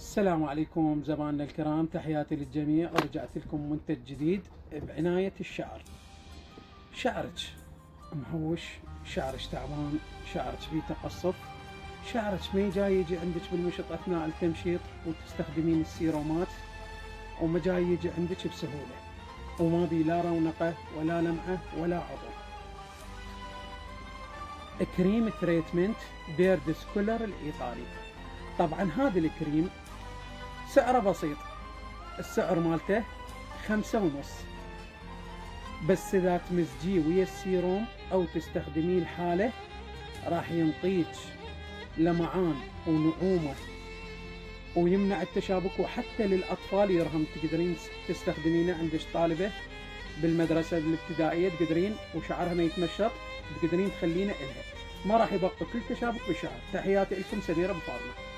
السلام عليكم زبائننا الكرام، تحياتي للجميع. ورجعت لكم منتج جديد بعناية الشعر. شعرك مهوش، شعرك تعبان، شعرك بيه تقصف، شعرك ما جاي يجي عندك بالمشط اثناء التمشيط وتستخدمين السيرومات، وما جاي يجي عندك بسهولة، وما بي لا رونقة ولا لمعة ولا عطر. كريم تريتمنت بيرد سكولر الايطالي. طبعا هذا الكريم سعره بسيط، السعر مالته 5.5، بس إذا تمزجيه ويا السيروم أو تستخدميه لحاله راح ينطيك لمعان ونعومة ويمنع التشابك، وحتى للأطفال يرهم. تقدرين تستخدمينه عندك طالبة بالمدرسة الابتدائية تقدرين، وشعرها ما يتمشط، تقدرين تخلينه إلها، ما راح يبقى كل تشابك بالشعر. تحياتي لكم، سميرة أبو فاطمة.